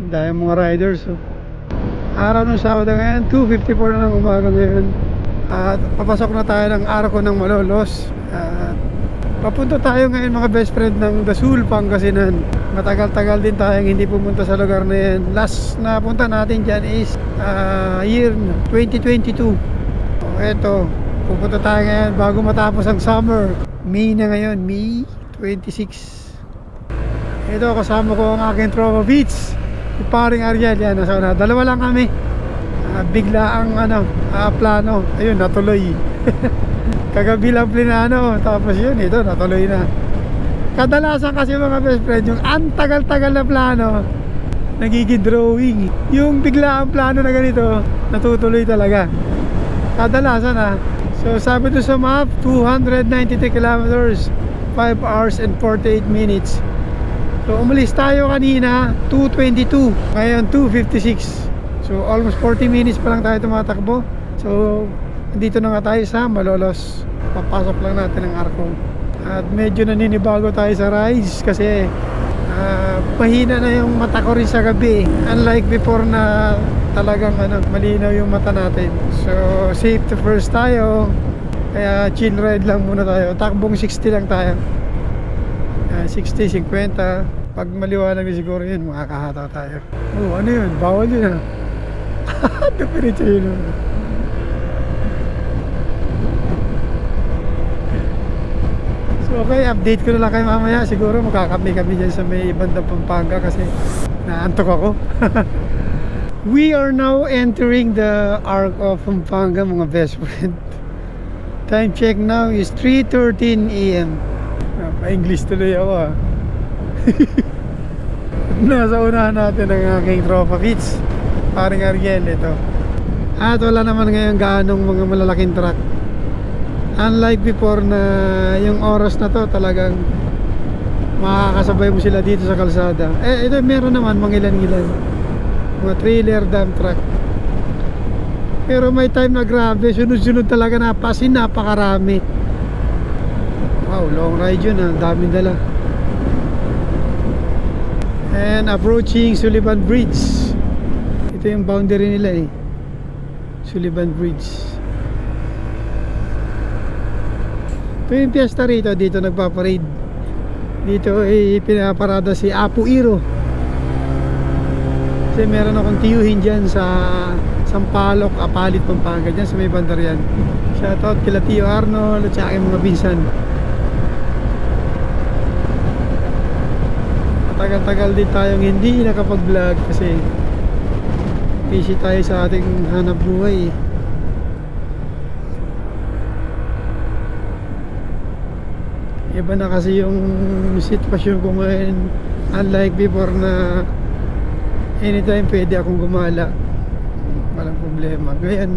dahil mga riders. So, araw ng Sabado ngayon, 2:54 na ng umaga ngayon. At papasok na tayo ng Arco ng Malolos. At papunta tayo ngayon mga best friend ng Dasul, Pangasinan. Matagal-tagal din tayong hindi pumunta sa lugar na yan. Last na punta natin dyan is year 2022. So, eto, pupunta tayo ngayon bago matapos ang summer. May na ngayon, May 26. Ito, kasama ko ang aking tropa Beats, si paring Ariel. Yan, nasa una. Dalawa lang kami. Bigla ang plano. Ayun, natuloy. Kagabi lang plinano. Tapos yun, ito, natuloy na. Kadalasan kasi mga best friend, yung antagal-tagal na plano, nagiging drawing. Yung bigla ang plano na ganito, natutuloy talaga. Kadalasan So sabi doon sa map, 293 kilometers, 5 hours and 48 minutes. So umalis tayo kanina 2:22, ngayon 2:56. So almost 40 minutes pa lang tayo tumatakbo. So dito na nga tayo sa Malolos. Papasok lang natin ang Arco. At medyo naninibago tayo sa rides kasi mahina na yung mata ko rin sa gabi. Unlike before na talagang malinaw yung mata natin. So safety first tayo. Kaya chill ride lang muna tayo. Takbong 60 lang tayo. 60, 50. Pag maliwanag na siguro yun, makakahata tayo. Oh, ano yun? Bawal yun Dipiritso yun. So okay, update ko na lang kayo mamaya. Siguro makakami-kami dyan sa may bandang Pampanga kasi naantok ako. We are now entering the Arc of Pampanga mga best friend. Time check now is 3:13 AM. Pa-English tuloy ako Nasa unahan natin ang aking tropa Beats, paring Ariel ito. At wala naman ngayon gaanong mga malalaking truck. Unlike before na yung oras na to talagang makakasabay mo sila dito sa kalsada. Ito meron naman mga ilan-ilan, mga trailer, dump truck. Pero may time na grabe, sunod-sunod talaga na pasin, napakarami. Wow, long ride yun daming dala. And approaching Sullivan Bridge. Ito yung boundary nila Sullivan Bridge. Tuwing piyesta rito, dito nagpaparade. Dito pinaparada si Apo Iro. Kasi meron akong tiyuhin dyan sa Sampaloc, Apalit, Pampanga. Dyan sa may bandar yan. Shoutout kila Tio Arnold at sa aking mga binsan. Tagal-tagal din tayong hindi nakapag-vlog kasi busy tayo sa ating hanap buhay. Iba na kasi yung sitwasyon ko ngayon. Unlike before na anytime pwede akong gumala, walang problema. Ngayon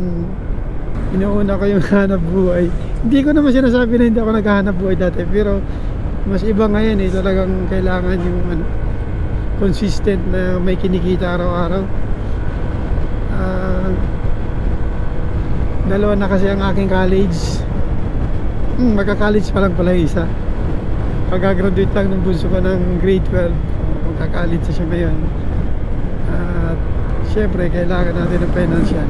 inuuna ko yung hanap buhay. Hindi ko naman sinasabi na hindi ako naghahanap buhay dati, pero mas iba ngayon talagang kailangan yung consistent na may kinikita araw-araw. Dalawa na kasi ang aking college. Magka-college pa lang pala isa. Pag-graduate lang ng bunso ko ng grade 12, magka-college siya ngayon. At syempre kailangan natin ng financial.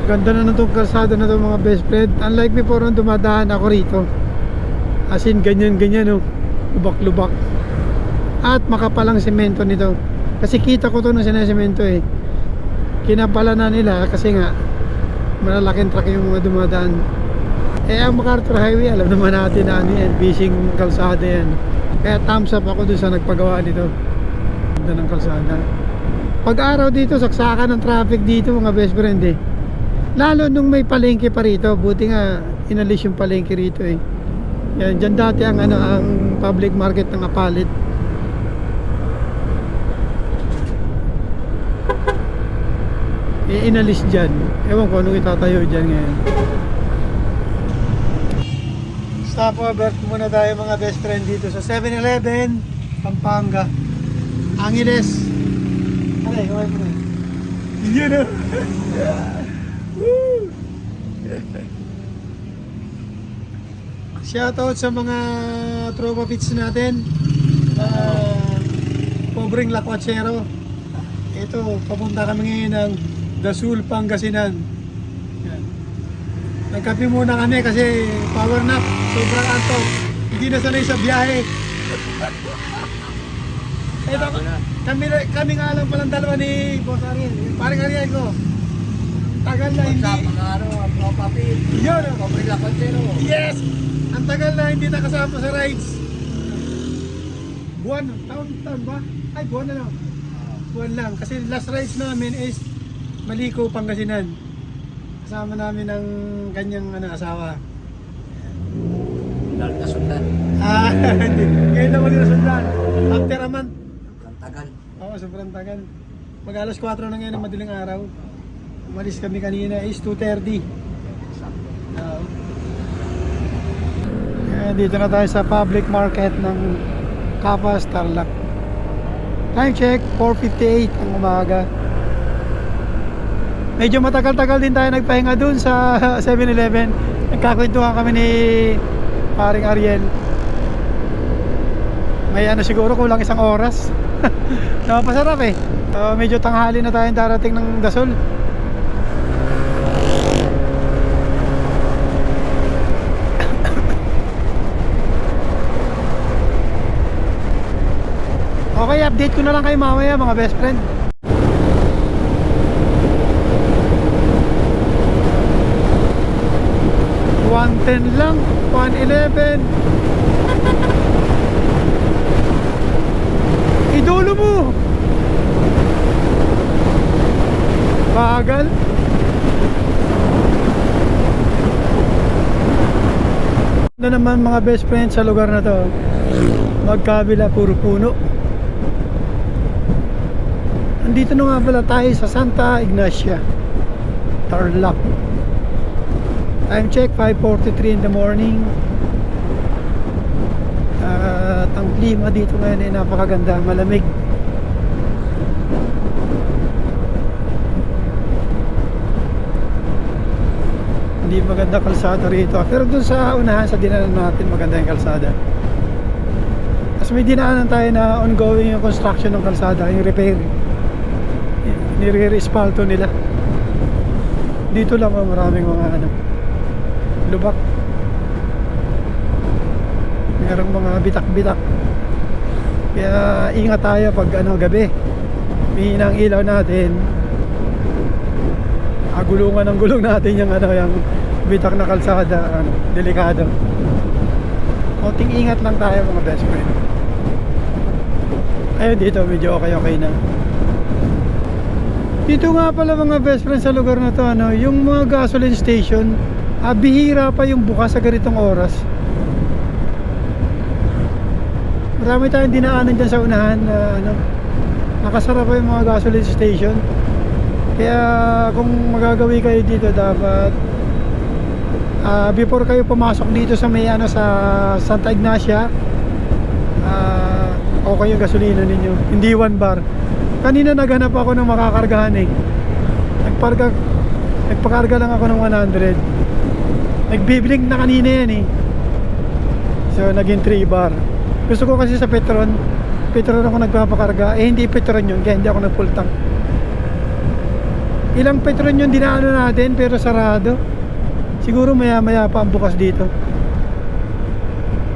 Ganda na itong kalsada na itong mga best friend. Unlike before nung dumadaan ako rito, as in ganyan-ganyan lubak-lubak. At makapalang semento nito. Kasi kita ko ito nung sinasemento Kinapala na nila kasi nga malalaking truck yung mga dumadaan. Ang MacArthur Highway, alam naman natin na busy kalsada yan. Kaya thumbs up ako dun sa nagpagawa nito. Ganda ng kalsada. Pag araw dito, saksakan ng traffic dito mga best friend Lalo nung may palengke pa rito. Buti nga inalis yung palengke rito Yan, dyan dati ang public market ng Apalit. Inalis dyan. Ewan ko anong itatayo dyan ngayon. Stopover muna tayo mga best friend dito sa 7-Eleven Pampanga, Angeles. Aray, kaway mo na yun Shoutout sa mga tropa pits natin. Pobreng Lakwachero. Ito, papunta kami ngayon ng Dasul, Pangasinan. Yan. Nagkape muna kami kasi power nap. Sobrang antok. Hindi na sanay sa biyahe. Ito, kami nga lang palang dalawa ni Boss Ariel. Parang Ariel ko. Tagal na hindi. Yun. Yes! Ang tagal na hindi nakasama sa rides. Buwan. Taon ba? Ay, buwan na lang. Buwan lang. Kasi last rides namin is Maliko, Pangasinan. Kasama namin ang kanyang asawa. Dahil kasundan. Hindi. Ngayon na muli nasundan. After a month. Ang tagal. Oo, sobrang tagal. Mag alas 4 na ngayon ng madaling araw. Umalis kami kanina is 2:30. Dito na tayo sa public market ng Capas, Tarlac. Time check, 4:58 ng umaga. Medyo matagal-tagal din tayo nagpahinga dun sa 7-Eleven. Nagkakwentuhan kami ni paring Ariel. May siguro kulang isang oras. Napasarap eh. Medyo tanghali na tayong darating ng Dasol. Okay, update ko na lang kayo mamaya mga best friend. $110 lang, $111. Idolo mo. Bagal. Na naman mga best friend sa lugar na to. Magkabila puro puno. Andito na nga pala tayo sa Santa Ignacia, Tarlac. Time check, 5:43 in the morning. At ang klima dito ngayon ay napakaganda, malamig. Hindi maganda kalsada rito, pero dun sa unahan sa dinaanan natin maganda yung kalsada. Tapos may dinaanan tayo na ongoing yung construction ng kalsada, yung repair. Nire-espalto nila. Dito lang maraming mga lubak. Merong mga bitak-bitak. Kaya ingat tayo pag gabi. Mahina ang ilaw natin. Gulungan ng gulong natin yung yung bitak na kalsada, delikado. Konting ingat lang tayo mga best friend. Ayun dito medyo okay na. Dito nga pala mga best friend sa lugar na to, yung mga gasoline station, bihira pa yung bukas sa ganitong oras. Marami tayong dinaanan dyan sa unahan na nakasara pa yung mga gasoline station. Kaya kung magagawi kayo dito dapat before kayo pumasok dito sa may sa Santa Ignacia, okay yung gasolina ninyo, hindi 1 bar. Kanina naghanap ako ng makakargahan eh. Nagpakarga lang ako ng 100. Nagbiblink na kanina yan eh. So naging 3 bar. Gusto ko kasi sa Petron ako nagpapakarga. Hindi Petron yun, kaya hindi ako nag full tank. Ilang Petron yun dinaano natin pero sarado. Siguro maya maya pa ang bukas dito.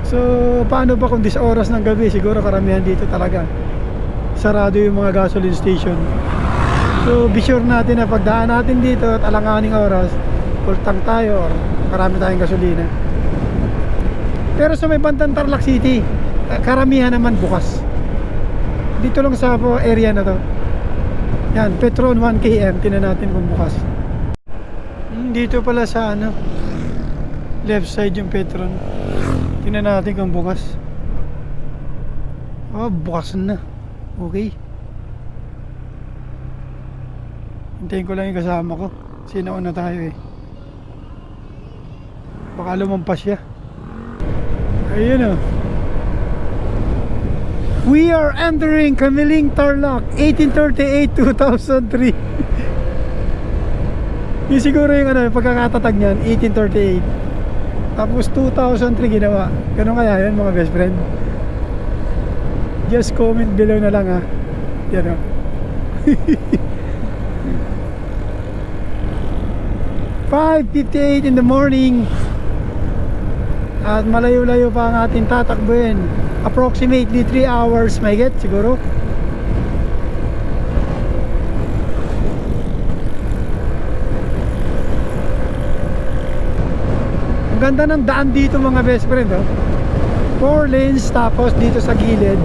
So paano ba kung 10 oras ng gabi? Siguro karamihan dito talaga sarado yung mga gasoline station. So be sure natin na pagdaan natin dito at alanganing oras, full tank tayo or marami tayong gasolina. Pero sa may bandang Tarlac City, karamihan naman bukas. Dito lang sa area na to. Yan, Petron 1KM, tinan natin kung bukas. Dito pala sa left side yung Petron. Tinan natin kung bukas. Bukas na. Okay. Hintayin ko lang yung kasama ko. Sinauna tayo eh. Baka lumampas siya. Ayun We are entering Camiling, Tarlac, 1838-2003. Yung siguro yung pagkakatatag niyan, 1838. Tapos 2003 ginawa. Ganun kaya yun mga best friend? Just comment below na lang ha. Yan o. 5:58 in the morning. At malayo-layo pa ang ating tatakbuhin. Approximately 3 hours may get siguro. Ang ganda ng daan dito mga best friend oh. 4 lanes tapos dito sa gilid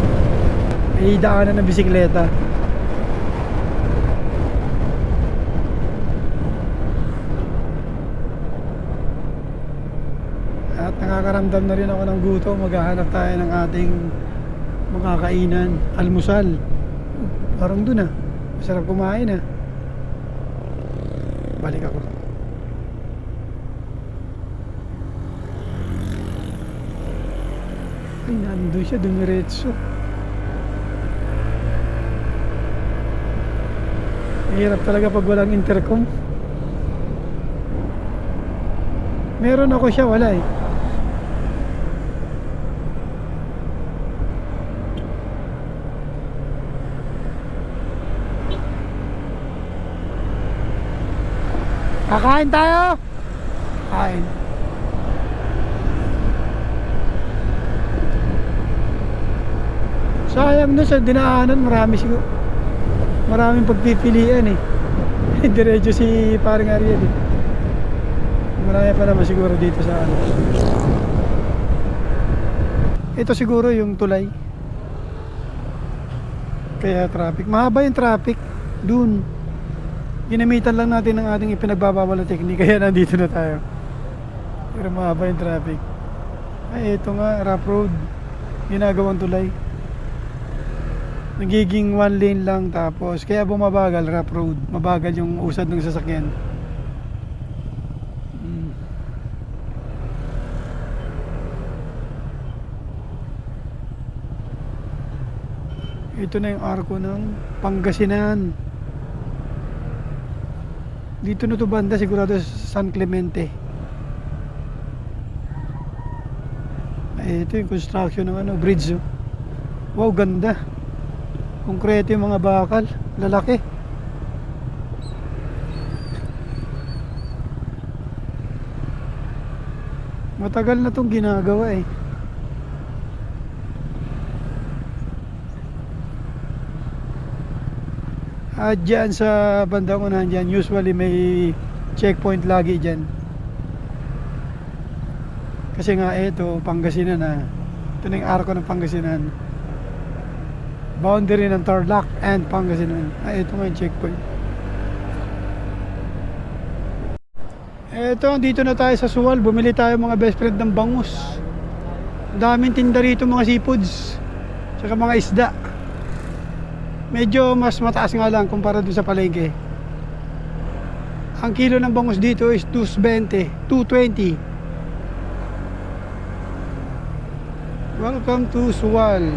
may daanan ng bisikleta. At nakakaramdam na rin ako ng gutom. Maghahanap tayo ng ating makakainan. Almusal. Parang dun ah. Masarap kumain ah. Balik ako. Ay, nandun siya. Dumiretso. Mahirap talaga pag walang intercom. Meron ako siya, wala eh. Kakain tayo. Kain. Sayang doon sa dinaanan, marami siguro. Maraming pagpipilian eh. Diretso si paring Ariel eh. Marami pa naman siguro dito sa ano. Ito siguro yung tulay. Kaya traffic. Mahaba yung traffic. Dun. Ginamitan lang natin ng ating ipinagbabawal na technique. Kaya nandito na tayo. Pero mahaba yung traffic. Ay ito nga, rough road. Ginagawang tulay. Nagiging 1 lane lang tapos kaya bumabagal, rough road. Mabagal yung usad ng sasakyan. Ito na yung arko ng Pangasinan. Dito na to banda sigurado sa San Clemente. Ay, ito yung construction ng ano, bridge oh. Wow, ganda. Konkreto yung mga bakal. Lalaki. Matagal na tong ginagawa eh. At dyan sa bandang unahan dyan, usually may checkpoint lagi dyan. Kasi nga ito, Pangasinan na. Ito na yung arko ng Pangasinan. Boundary ng Tarlac and Pangasinan. Ito nga yung checkpoint. Ito, dito na tayo sa Suwal. Bumili tayo mga best friend ng bangus. Daming tinda rito mga seafoods. Tsaka mga isda. Medyo mas mataas nga lang kumpara doon sa palengke. Ang kilo ng bangus dito is 220. Welcome to Suwal.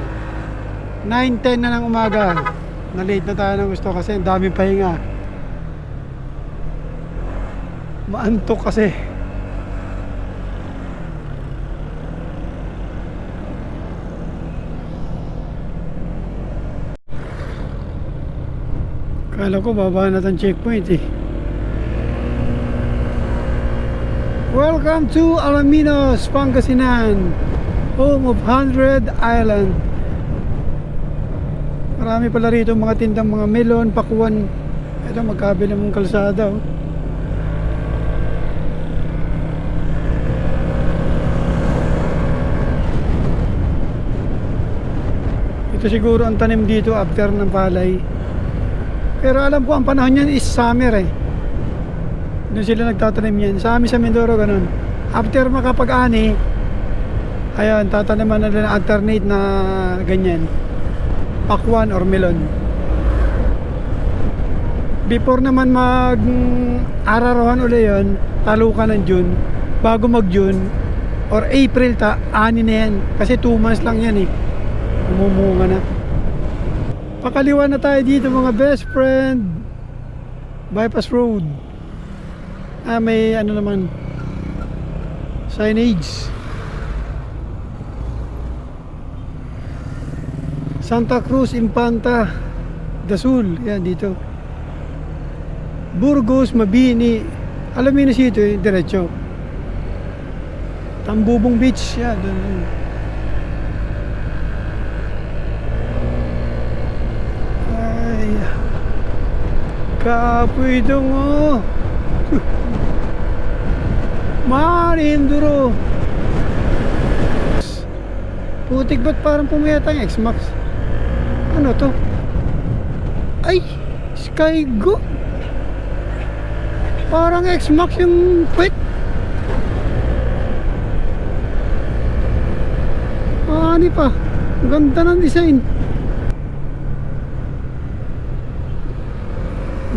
9:10 na ng umaga. Na-late na tayo ng gusto kasi ang daming pahinga. Maantok kasi. Kala ko baba na tayong checkpoint eh. Welcome to Alaminos, Pangasinan, home of 100 Island. Marami pala rito mga tindang mga melon, pakuan. Ito magkabilang mong kalsada oh. Ito siguro ang tanim dito after ng palay. Pero alam ko ang panahon yan is summer eh. Doon sila nagtatanim yan. Sa amin sa Mindoro ganun. After makapag-ani, ayan, tataniman na nila alternate na ganyan. Pakwan or melon. Before naman mag-ararohan uli yun, talukan ng June. Bago mag-June or April, ani na yan. Kasi 2 months lang yan eh. Umumunga na. Pakaliwa na tayo dito mga best friend. Bypass road. May ano naman, signage. Santa Cruz, Infanta, Dasul, yan dito. Burgos, Mabini, Alaminos City, diretso. Tambubong Beach, yan doon. Ay, kapoy dong oh. Marinduro. Putik, ba't parang pumayat ang X-Max? Ano to? Ay, Skygo. Parang X-Max yung puwet. Ani pa. Ganda ng design.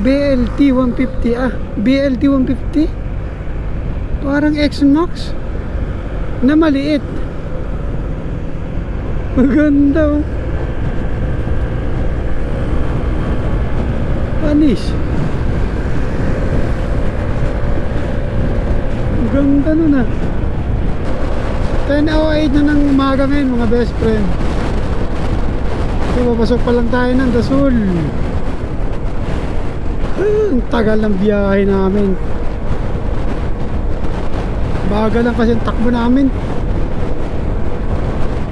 BLT 150. BLT 150. Parang X-Max na maliit. Maganda oh. Panis. Ang ganda nun ah. 10:08 na ng umaga ngayon mga best friend. So, papasok pa lang tayo ng Dasul. Ang tagal ng biyahe namin. Bagal lang kasi ang takbo namin.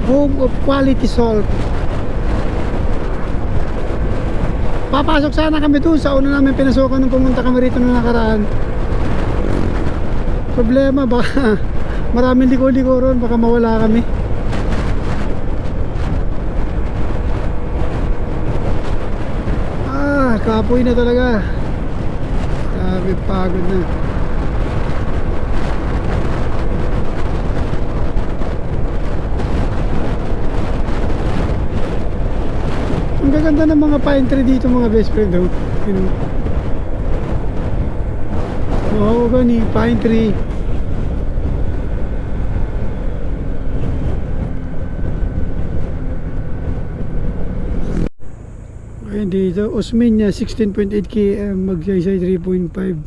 Home of quality salt. Papasok sana kami doon sa una namin pinasukan nung pumunta kami rito nung nakaraan. Problema baka maraming liko-liko ron, baka mawala kami. Kapoy na talaga. Grabe, pagod na. Ang gaganda ng mga pine tree dito mga best friend oh. Wow, gani pine tree. Ayun dito, Osmeña 16.8 km, Magsaysay 3.5.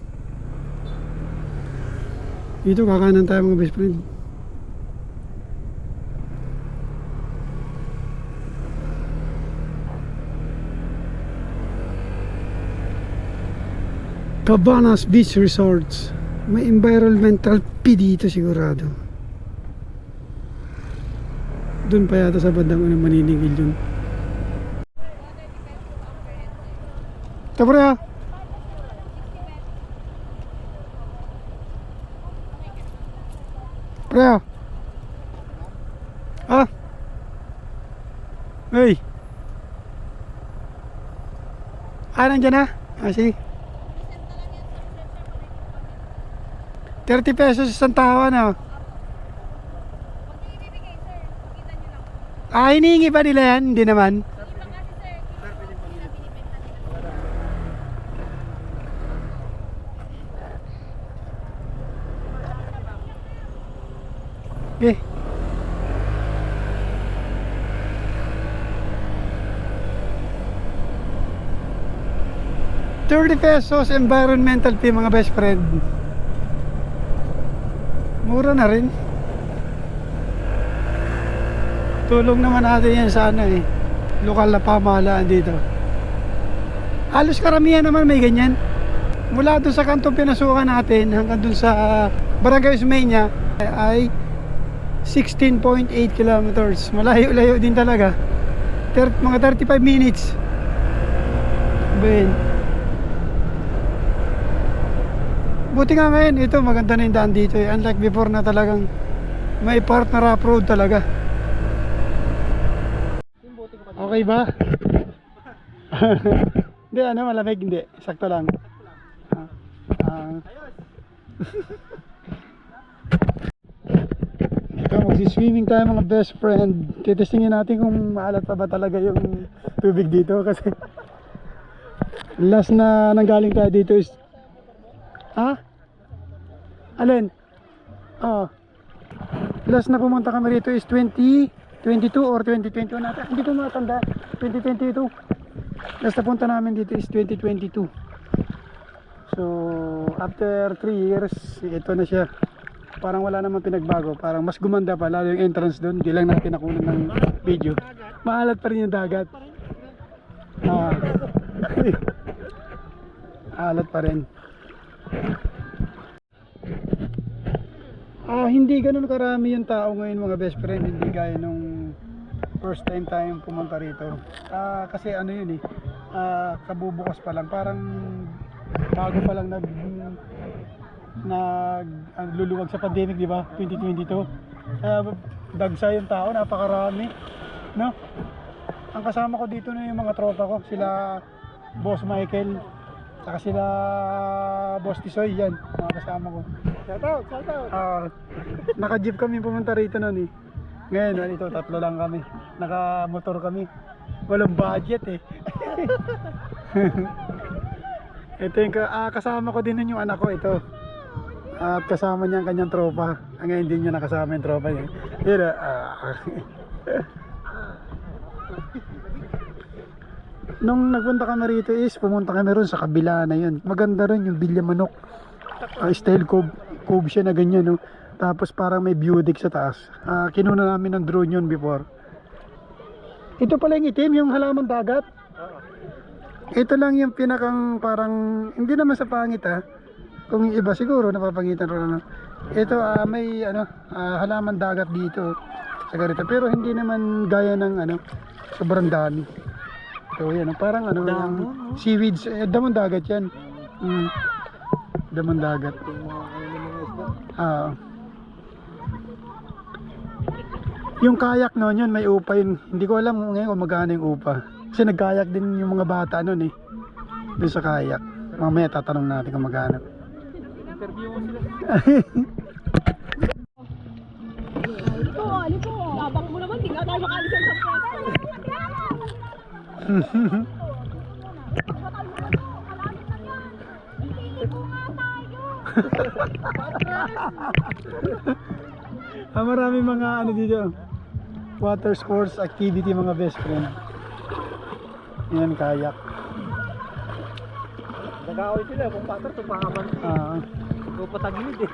Dito kakanan tayo mga best friend. Cabanas Beach Resorts. May environmental P dito sigurado. Doon pa yata sa bandang unang maniningil dun. Ito pre ha. Pre ha. Ah. Hey. Nandiyan na? Sige. 30 pesos isang tawa na. Hinihingi ba nila yan? Hindi naman. Okay. ₱30 environmental fee mga best friend. Mura na rin. Tulong naman natin yan sa ano eh, lokal na pamahalaan dito. Halos karamihan naman may ganyan. Mula doon sa kantong pinasukan natin hanggang doon sa Barangay Osmeña ay 16.8 kilometers. Malayo-layo din talaga. Mga 35 minutes. Ben. Buti nga ngayon, ito maganda na yung daan dito eh. Unlike before na talagang may part na rough road talaga. Okay ba? Hindi, malamig hindi. Sakto lang. Magsiswimming tayo mga best friend. Titestingin natin kung maalat pa ba talaga yung tubig dito. Kasi last na nanggaling tayo dito is alin? Last na pumunta kami rito is 2022 or 2021 natin. Hindi ko matanda. 2022. Last na punta namin dito is 2022. So after 3 years ito na siya. parang wala naman pinagbago. Parang mas gumanda pa, lalo yung entrance doon. Di lang natin nakunan ng video. Maalat pa rin yung dagat. Alat pa rin. Hindi ganun karami yung tao ngayon mga best friend. Hindi gaya nung first time tayong pumunta rito. Kasi ano yun eh, kabubukas pa lang. Parang bago pa lang luluwag sa pandemic, di ba? 2022. Dagsa yung tao, napakarami, no? Ang kasama ko dito na yung mga tropa ko, sila Boss Michael, saka sila Boss Tisoy, yan, mga kasama ko. Shout out. Naka-jeep kami pumunta rito noon eh. Ngayon, ito, tatlo lang kami. Naka-motor kami. Walang budget eh. Ito yung kasama ko din nun yung anak ko, ito. At kasama niya ang kanyang tropa. Ngayon hindi niya nakasama yung tropa niya. Yun, nung nagpunta kami rito is pumunta kami ron sa kabila na yun. Maganda rin yung Bilya Manok. Style cove siya na ganyan, no? Tapos parang may view deck sa taas. Kinuna namin ng drone yun before. Ito pala yung itim, yung halaman dagat. Ito lang yung pinakang parang, hindi naman sa pangit kung yung iba siguro napapangitan ron, ano. Ito may halaman dagat dito sa ganito. Pero hindi naman gaya ng sobrang dami. So yan, parang yung seaweeds, damon dagat yan. Damon dagat. Yung kayak noon yun, may upa yun. Hindi ko alam ngayon kung magkano yung upa. Kasi nagkayak din yung mga bata noon eh. Doon sa kayak. Mamaya tatanong natin kung magkano. Interview mo sila. Lipo. Labang mo naman, di nga tayo makalisan sa pwesto. Marami mga dito. Water sports activity mga best friend. Yan, kayak. Nag-aaway sila kung pater tumahaman. Patagilid eh.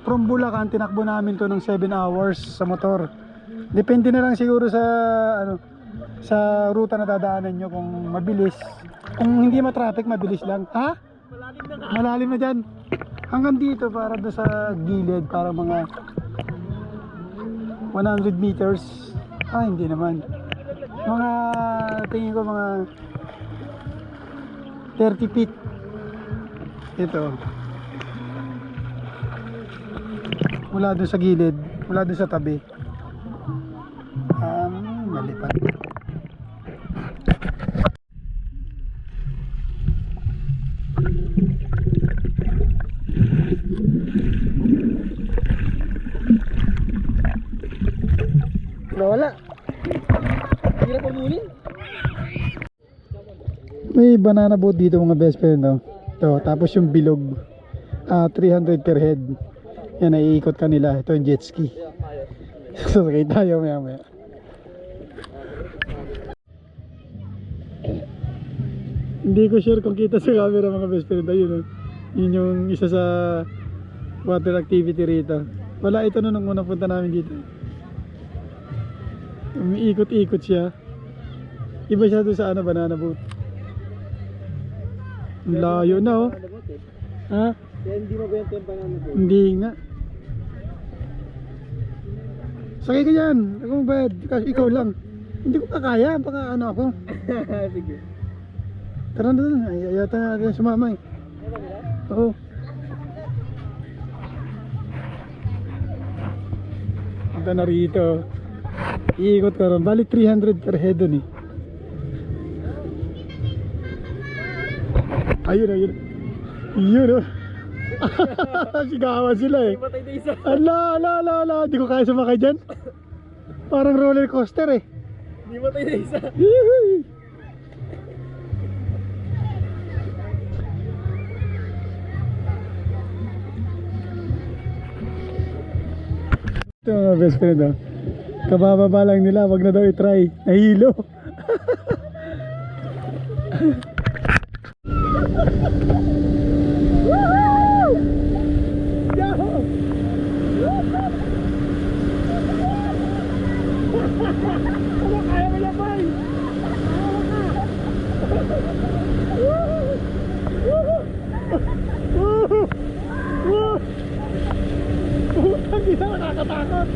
From Bulacan, tinakbo namin to ng 7 hours sa motor. Depende na lang siguro sa sa ruta na dadaanan nyo kung mabilis. Kung hindi ma-traffic, mabilis lang. Malalim na dyan. Hanggang dito para do sa gilid, para mga 100 meters. Hindi naman. Mga tingin ko mga 30 feet. Ito. Mula doon sa gilid, mula doon sa tabi. Malipad. Wala. Hirap pumulin. May banana boat dito mga best friend, no? Ito, tapos yung bilog. 300 per head. Yan, naiikot kanila. Ito yung jet ski. Sasakay tayo maya. Hindi ko sure kung kita sa camera mga best friend. Ayun, yun yung isa sa water activity rito. Wala ito nung unang punta namin dito. Umiikot-ikot siya. Iba siya doon sa banana boat. Layo na Kaya hindi mabenta yung banana boat. Hindi nga. Sakay ka dyan. Ako mabayad. Kasi ikaw lang. Hindi ko kakaya. Baka ako. Sige. Tara na doon. Ayata natin sumama eh. Oo. Punta na rito. Iikot ka ron. Balik 300 per head doon eh. Ayun. Yun sigawan sila eh. Patay na isa. Ala. Hindi ko kaya sumakay dyan. Parang roller coaster eh. Hindi patay na isa. Ito mga best friend kabababa lang nila, wag na daw i-try. Nahilo. Putang ina, nakakatakot.